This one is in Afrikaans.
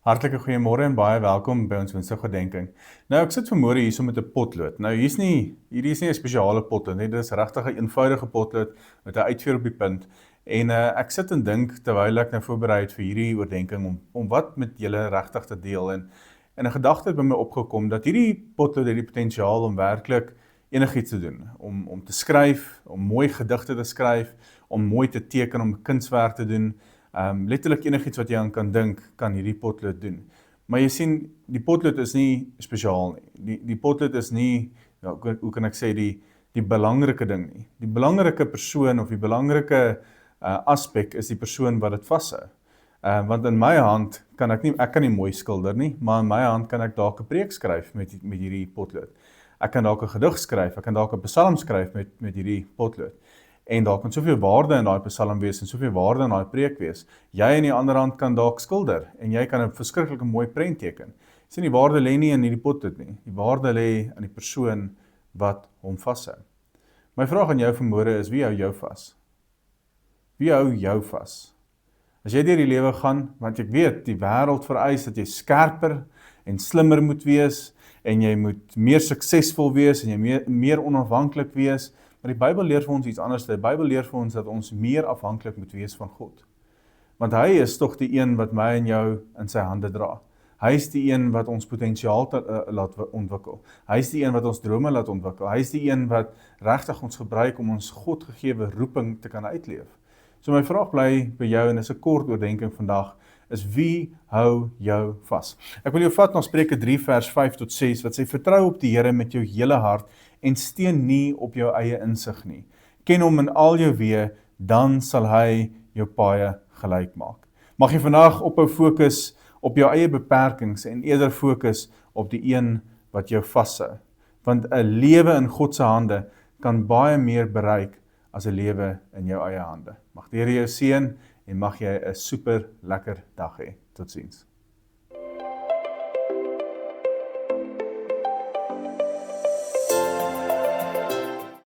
Hartlike goeiemôre en baie welkom by ons Woensdagoordenkings. Nou ek sit vanmôre hier so met 'n potlood. Nou hierdie is nie 'n spesiale potlood nie, dit is regtig 'n eenvoudige potlood met 'n uitveer op die punt. En ek sit en dink terwyl ek nou voorberei het vir hierdie oordenking om wat met julle regtig te deel en 'n gedagte het by my opgekom dat hierdie potlood het die potensiaal om werklik enigiets te doen, om te skryf, om mooi gedigte te skryf, om mooi te teken, om kunswerk te doen. Letterlik enigiets wat jy aan kan dink, kan hierdie potlood doen. Maar jy sien, die potlood is nie spesiaal nie. Die potlood is nie, ja, hoe kan ek sê, die belangrike ding nie. Die belangrike persoon of die belangrike aspek is die persoon wat dit vashou. Want in my hand kan ek kan nie mooi skilder nie, maar in my hand kan ek dalk 'n preek skryf met hierdie potlood. Ek kan dalk 'n gedig skryf, ek kan dalk 'n psalm skryf met hierdie potlood. En daar kan soveel waarde in daai psalm wees en soveel waarde in daai preek wees. Jy aan die ander hand kan dalk skilder en jy kan 'n verskriklike mooi prent teken. Sien, die waarde lê nie in hierdie potlood nie. Die waarde lê in die persoon wat hom vashou. My vraag aan jou vanmôre is, wie hou jou vas? Wie hou jou vas? As jy deur die lewe gaan, want ek weet, die wêreld vereis dat jy skerper en slimmer moet wees en jy moet meer suksesvol wees en jy meer onafhanklik wees. Maar die Bybel leer vir ons iets anders. Die Bybel leer vir ons dat ons meer afhanklik moet wees van God. Want hy is tog die een wat my en jou in sy hande dra. Hy is die een wat ons potensiaal laat ontwikkel. Hy is die een wat ons drome laat ontwikkel. Hy is die een wat regtig ons gebruik om ons Godgegewe roeping te kan uitleef. So my vraag bly by jou, en dis 'n kort oordenking vandag, is wie hou jou vas? Ek wil jou vat na Spreuke 3 vers 5 tot 6 wat sê, vertrou op die Here met jou hele hart en steun nie op jou eie insig nie. Ken hom in al jou weë, dan sal hy jou paaie gelyk maak. Mag jy vandag ophou fokus op jou eie beperkings en eerder fokus op die een wat jou vashou. Want 'n lewe in God se hande kan baie meer bereik as 'n lewe in jou eie hande. Mag die Here jou seën en mag jy 'n super lekker dag hê. Totsiens.